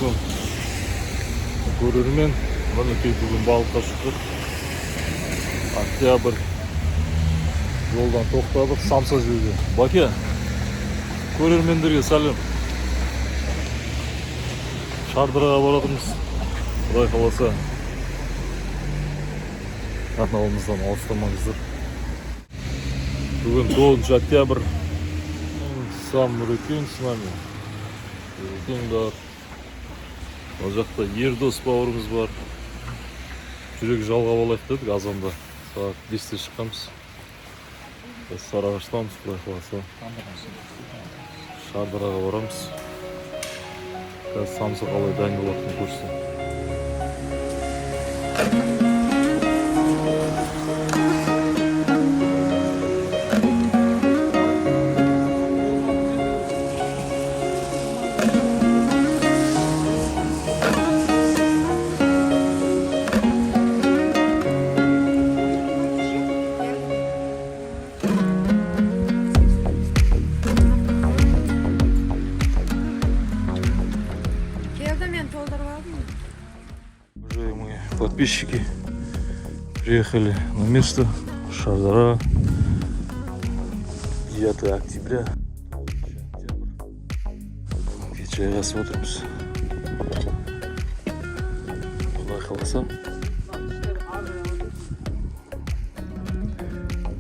құрметті көрермен, мінекей бүгін балыққа шықтық. Октябрь жолдан тоқтадық, самса жеуге. Баке, көрермендерге сәлем. Шардыраға баратырмыз. Құдай қаласа каналымыздан алыстамаңыздар. Бүгін 9 октябрь. Сам Нұрекең с нами. Нұрекең бар. Ол жақта Ердос бауырымыз бар. Жүрек жалғап алайық дедік азанда. Сағат 5-те шыққанбыз. Сарыағаштамыз, құдай қаласа. Шардыраға барамыз. Қазір самса қалай дайындалатынын көрсетейін. Подписчики приехали на место Шардара. 9 октября. Вечеря смотримся. Құдай қаласа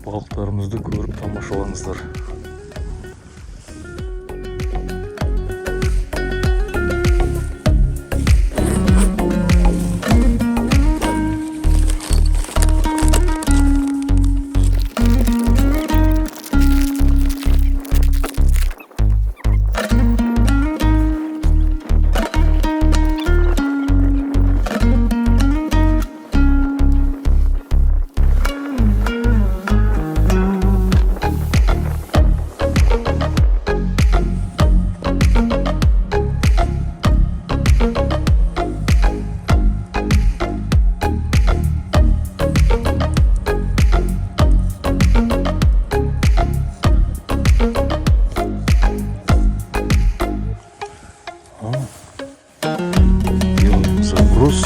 балықтарымызды көріп тамашалаңыздар. Загруз.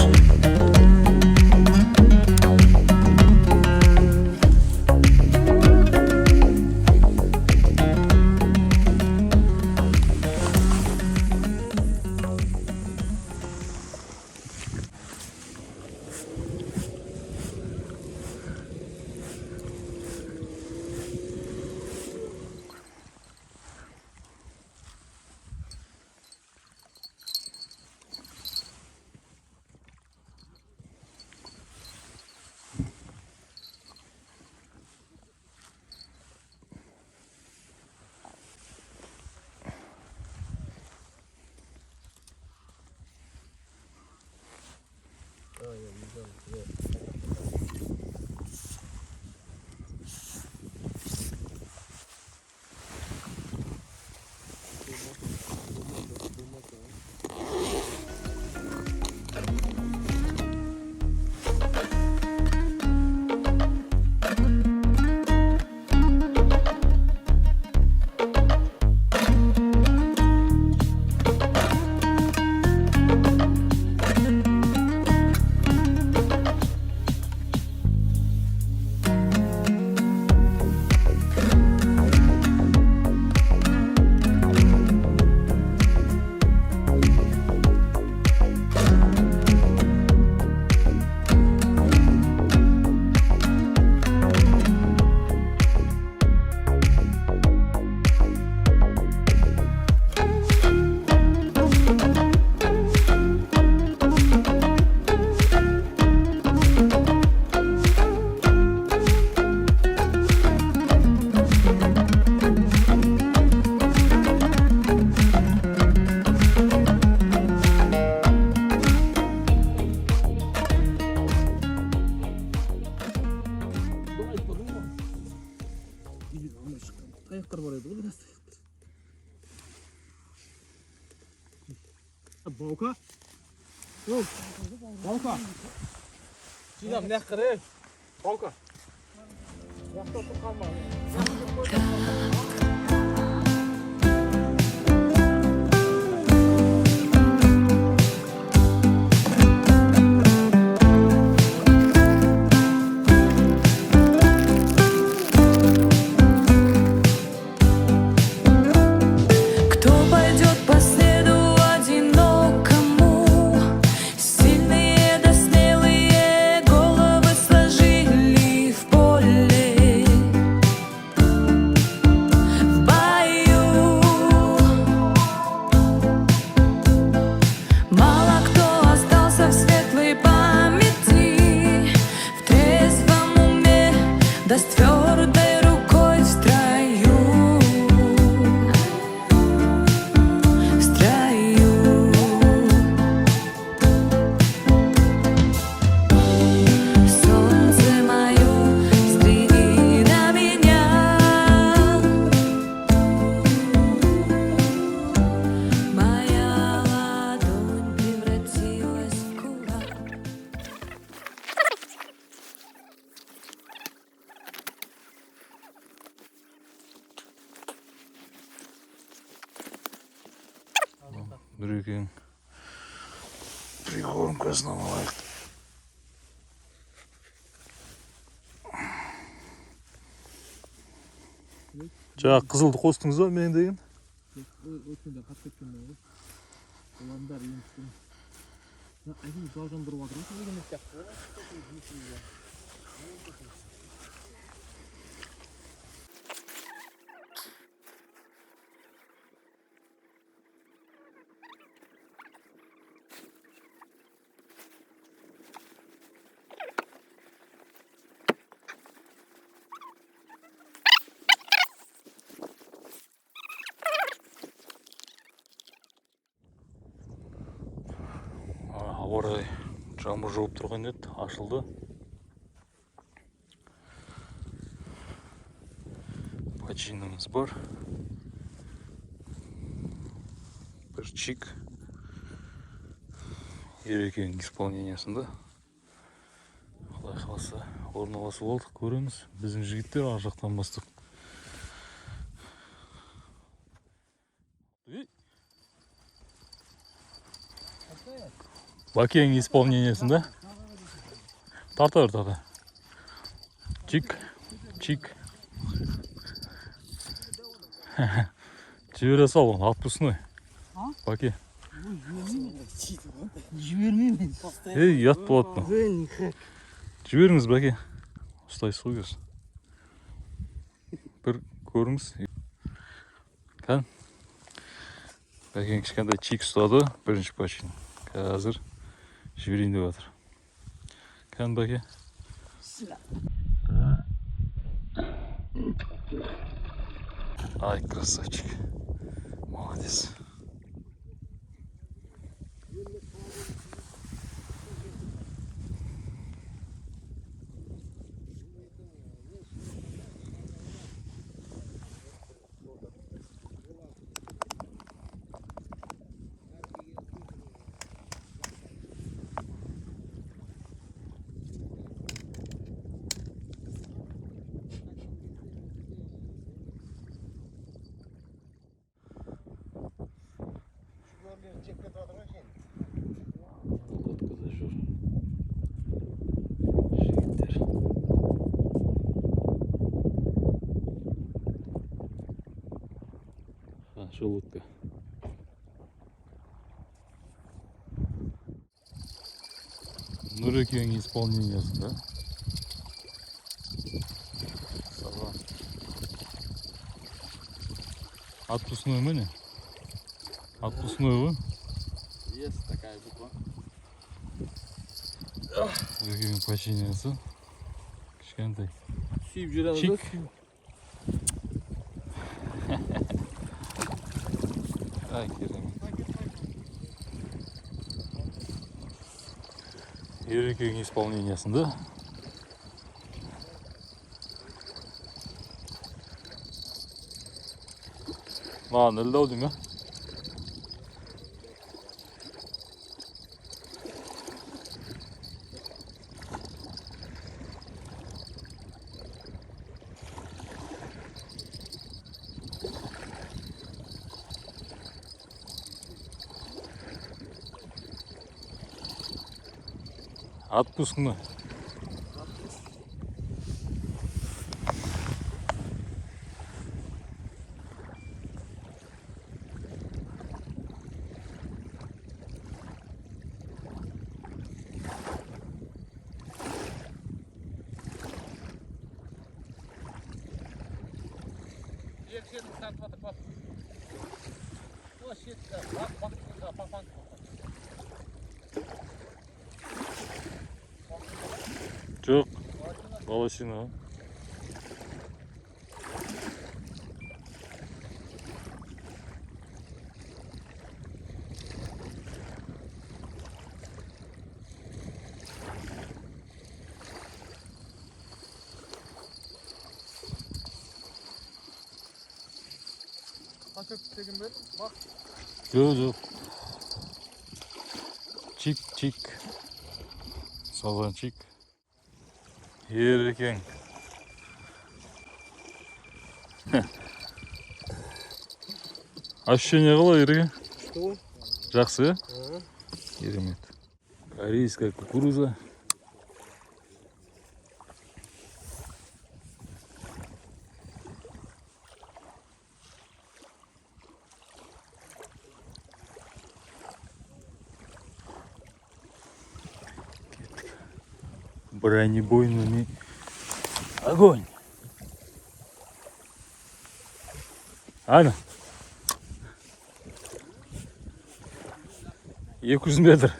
Аяқтар бар еді ғой біраз. Баука? Баука? Жинап, мына қыры. Баука? Уақытта тұр қалма. Нұрекен прикормкасынан алайық. Жаңа қызылды қостыңыз ба мен деген? Өткенде қатып кеткенде ғой. Олардың бәрі емістен. Әкем жалғандырып жатыр. Осы деген сияқты ғой. Ауа райы жаңбыр жауып тұрған еді, ашылды. Починамыз бар. Бір чик. Ерекең исполнениясында. Құдай қаласа орналасып болдық, көреміз. Біздің жігіттер ар жақтан бастық. Бакең исполнениясында. Тарта бер, тарта. Чик, чик. Жібере сал оны, отпускной. Баке. Жібермеймін. Ей, ят болады. Жіберіңіз, Баке. Ұстайсыз ғой көрсін. Бір көріңіз. Кән. Бәкең кішкентай чик ұстады, бірінші почин. Қазір жіберейін деп жатыр. Кән, Бәке. Ай, красавчик. Молодец. Желудка. Нұрекең исполнениясында. Сала. Отпускной ма не? Отпускной ғой? Есть такая буква. Нұрекең починиясы. Кішкентай. Сүйіп жүреміз. Чик. Ай, керемет. Ерекең исполнениясында. Маған ілді ау дейм, Отпускной. Жоқ, волосина. Қанша тегін бер? Бақ. Жоқ. Чик. Салған чик. Ерекең. Ощущение қалай, Ерекең? Күшті ғой. Жақсы? Керемет. Корейская кукуруза. Бронебойными. Огонь! Ана. 200 метр.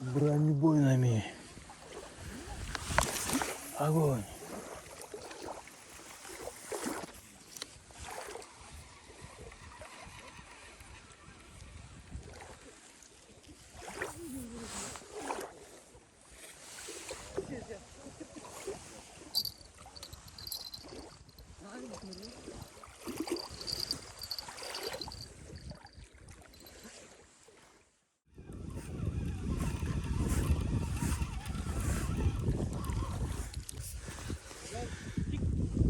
Бронебойными. Огонь.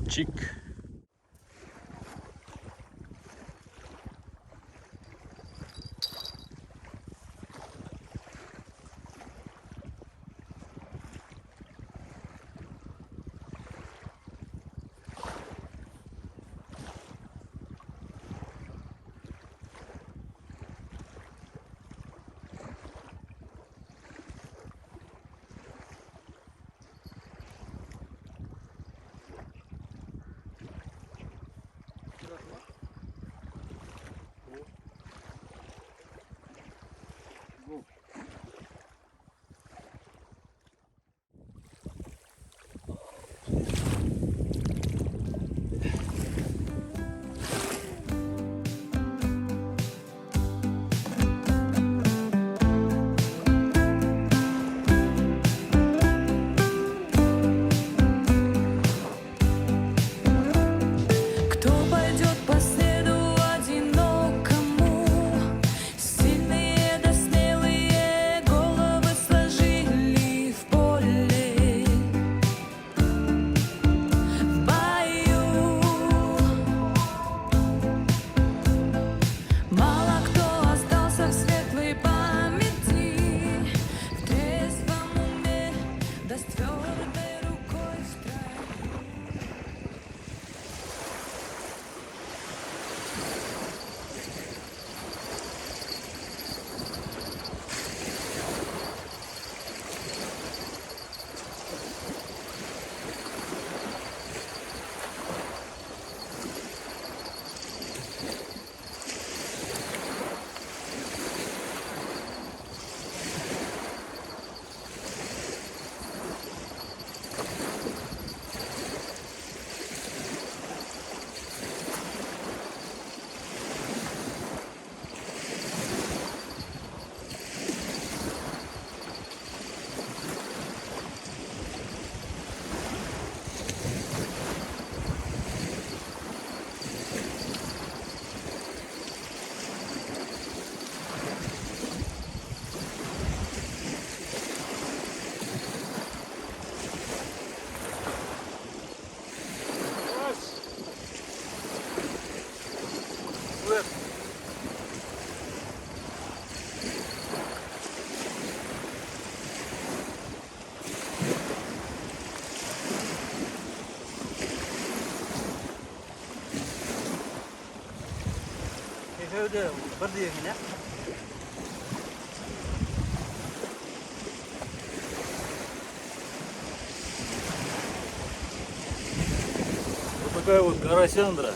Чик. Öyle bir diyor yine. такая вот Карасяндра.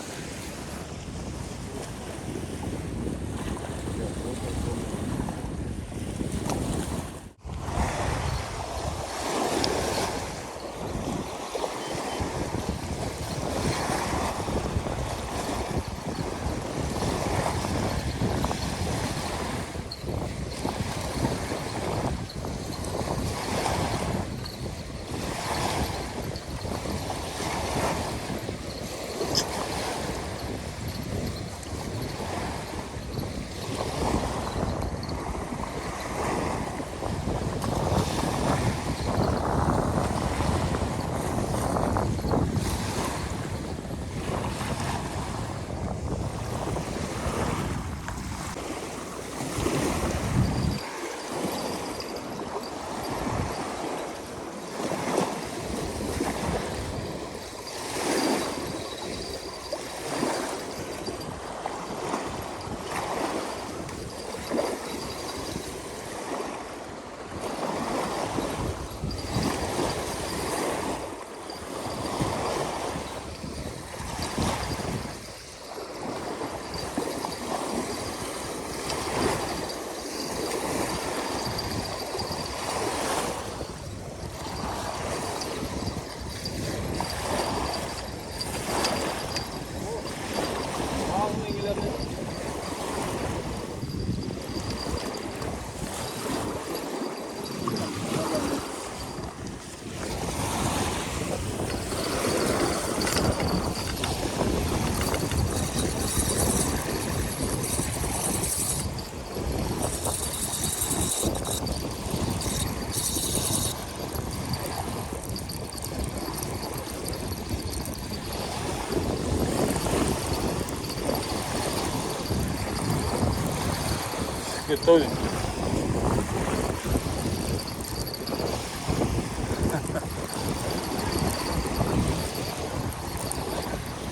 Готовим.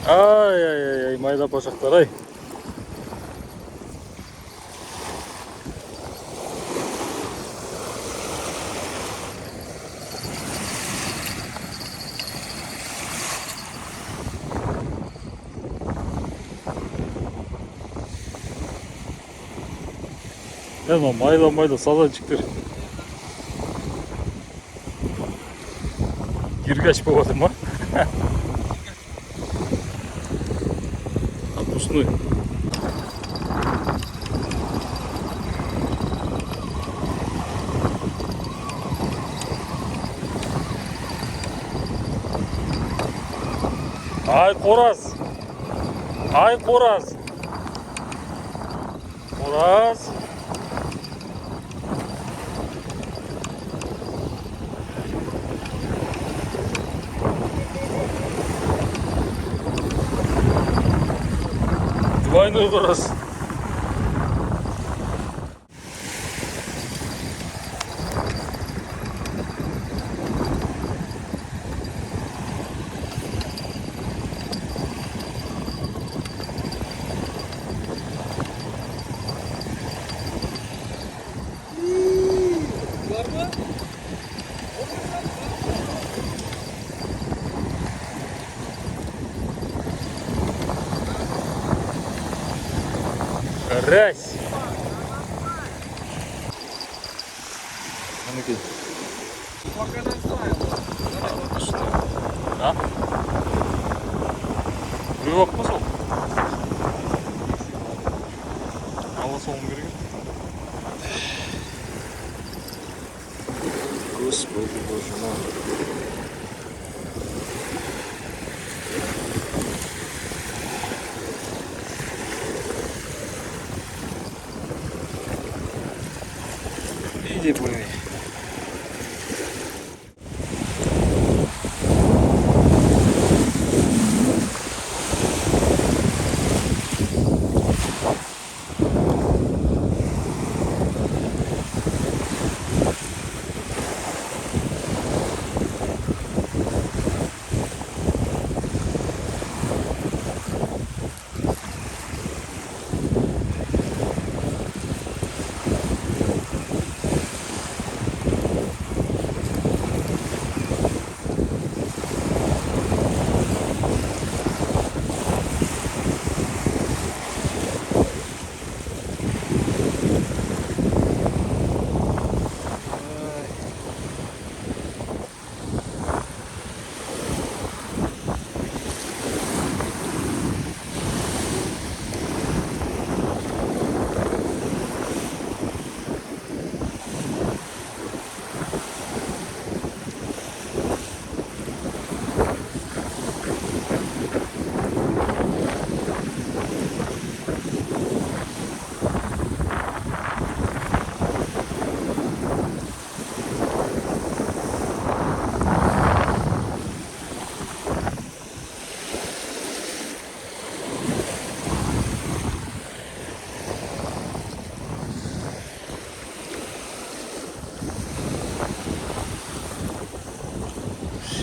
Ай-яй-яй, майда башақтар ай. Ama mayla sazançıktır. Girgaç boğadım ha. Отпускной. Ай Қораз. Ай Қораз. Қораз. Двойной Қораз. Карась. А? Клювак па сол? Ала соғым керек. Господи, боже мой. Иди плыви.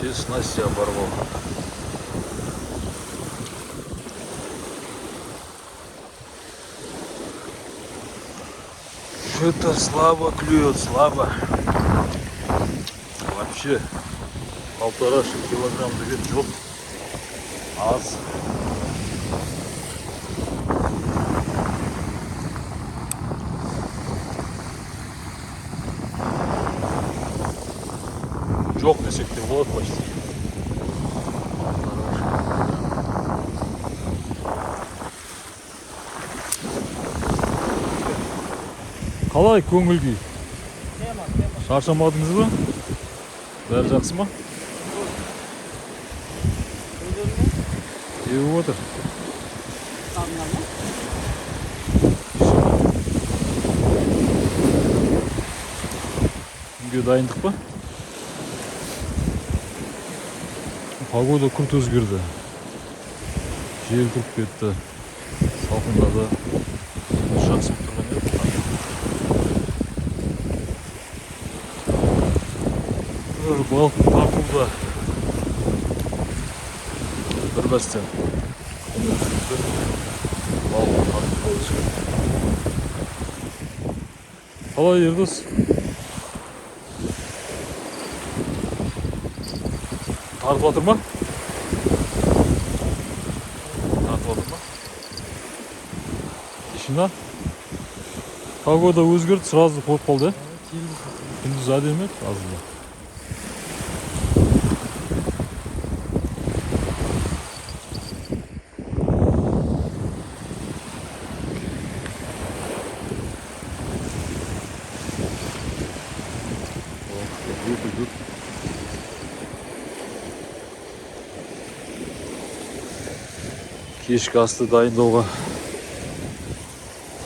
Вообще снасти оборвал. Что-то слабо клюет, слабо. Вообще 1,5 килограмм деген жоқ. Аз. Жоқ десек те болады почти. Қалай көңіл күй? Шаршамадыңыз ба? Бәрі жақсы ма? Кеуіп отыр. Күнге дайындық па? Погода күрт өзгерді. Жел тұрып кетті. Салқындады. Жақсы тұрған еді. Балық тартылды. Бір бастен. Балық тартылды. Қалай Ердос? Тартып отыр ма? Тартып отыр ма? Тишина? Погода өзгерді, сразу қойып қалды. Күндіз әдемі еді, азында. Кешкі асты дайындауға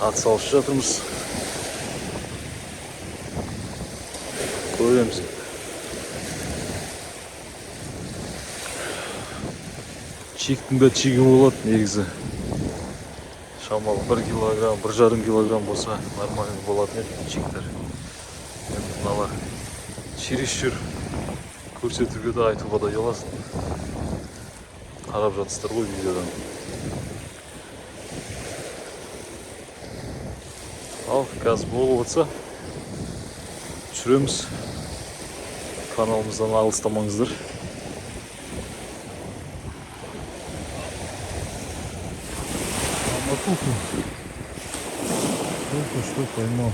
атсалысып жатырмыз. Көреміз. Чиктің бәрі чигі болады негізі. Шамалы 1 килограмм, 1,5 килограмм болса нормальный болатын еді чиктер. Енді мыналар чересчур көрсетуге де айтуға да ұяласың. Қарап жатсыздар ғой видеодан. Ал, қазір болып отса түсіреміз. Каналымыздан алыстамаңыздар. Только что поймал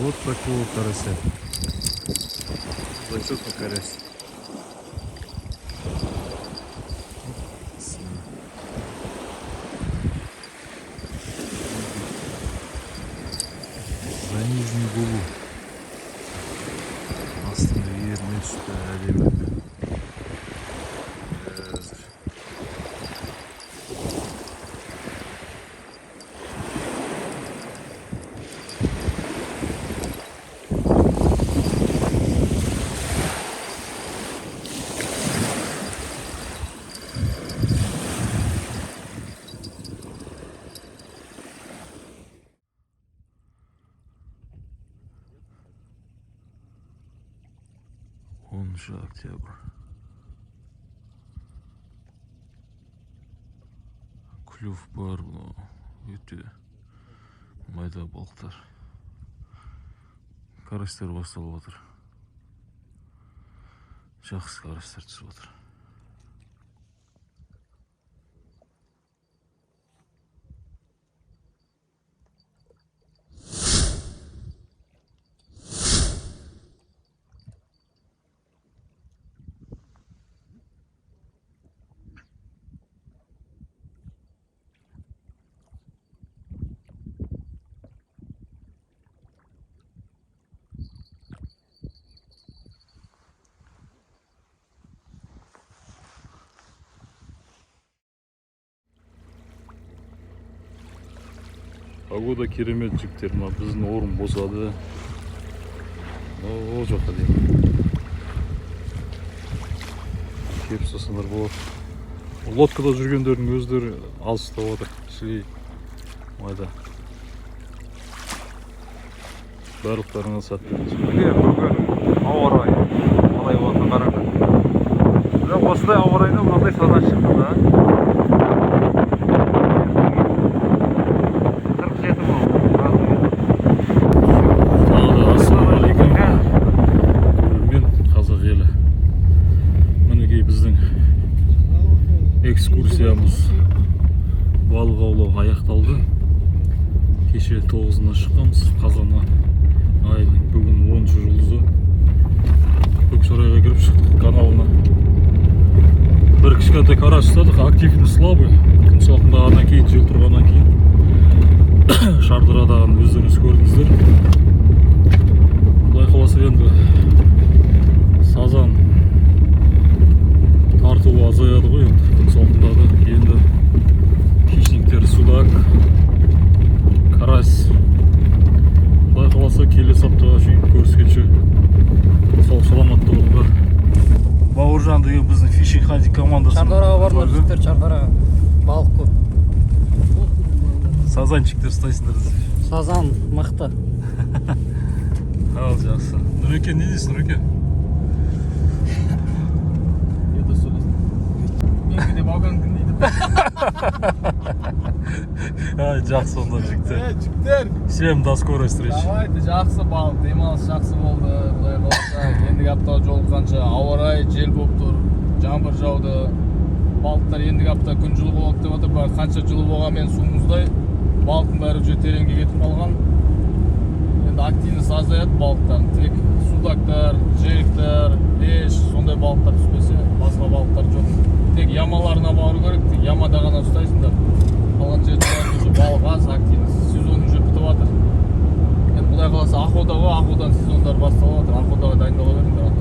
вот такого карася. Зачет на карась. За нижнюю губу. Астына еріне түсті әдемі. Октябрь. Клюв бар, өте майда балықтар. Карастар басталып отыр. Жақсы карастар түсіп отыр. Погода керемет жігіттер, біздің орын босады. О жаққа дейін. Кеп сасындар болады. Лодкада жүргендердің өздері алыстап отыр. Шілей майда. Барлықтарыңа сәттілік. Бүгін ауа райы қалай болатынын қараңдар. осындай ауа райында мынандай сазан шықты да. 47 болды. Ассалаумағалейкум. Көрермен қазақ елі. Мінекей біздің экскурсиямыз балық аулау аяқталды. Кеше 9-ына шыққанбыз. Қазанға айдың бүгін 10-шы жұлдызы. Көксарайға кіріп шықтық каналына. Бір кішкентай қараш ұстадық, активный слабый. Күн салқындағаннан кейін, жел тұрғаннан кейін Шардарадан өздеріңіз көрдіңіздер. Құдай қаласа енді сазан тартуы азаяды ғой енді. Күн салқындады. Енді хищниктер судак, карась. Құдай қаласа келесі аптаға шейін көріскенше сау саламатта болыңдар. Бауыржан деген біздің фишинг хантинг командасы. Шардараға бардыңдар жігіттер, Шардараға. Балық көп. Сазанчиктер ұстайсыңдар. Сазан мықты. Ал жақсы. Нұреке, не дейсің, Нұреке? Еді сөйлесін. Менгі деп ауғанғын дейді. Ай, жақсы онда жігіттер. Жігіттер. Всем до скорой встречи. Давайте, жақсы балық, демалыс жақсы болды. Құдай қаласа, ендігі апта жолыққанша ауа райы жел болып тұр, жаңбыр жауды. Балықтар ендігі апта күн жылы болады деп отыр. Бірақ қанша жылы болғанмен су мұздай, балықтың бәрі уже тереңге кетіп қалған. Енді активность азаяды балықтардың. Тек судактар, жеріктер, леш, сондай балықтар түспесе, басқа балықтар жоқ. Тек ямаларына бару керек, тек ямада ғана ұстайсыңдар. Қалған жерде уже балық аз, активность. Сезон уже бітіп жатыр. Енді Құдай қаласа Ақода ғой, Ақодан сезондар басталып жатыр. Ақодаға дайындала беріңдер.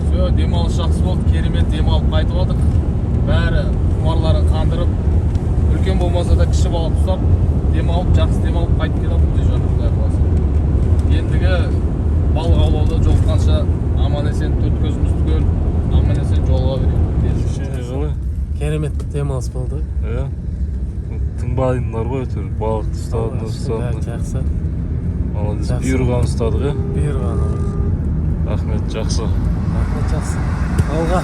Все, демалыс жақсы болды, керемет демалып қайтып жатыр. Бәрі құмарларын қандырып, үлкен болмаса да кіші балық ұстап, демалып, жақсы демалып қайтып келіп жатыр жаны Құдай қаласа. Ендігі балық аулауда жолыққанша аман-есен төрт көзіміз түгел, аман-есен жолға берейік. Қалай? Керемет демалыс болды. Иә. Тыңбайдыңдар ғой әйтеуір. Балықты ұстадыңдар. Жақсы. Молодец. Бұйырғанын ұстадық, иә? Бұйырғаны. Рахмет, жақсы. Рахмет, жақсы. Алға.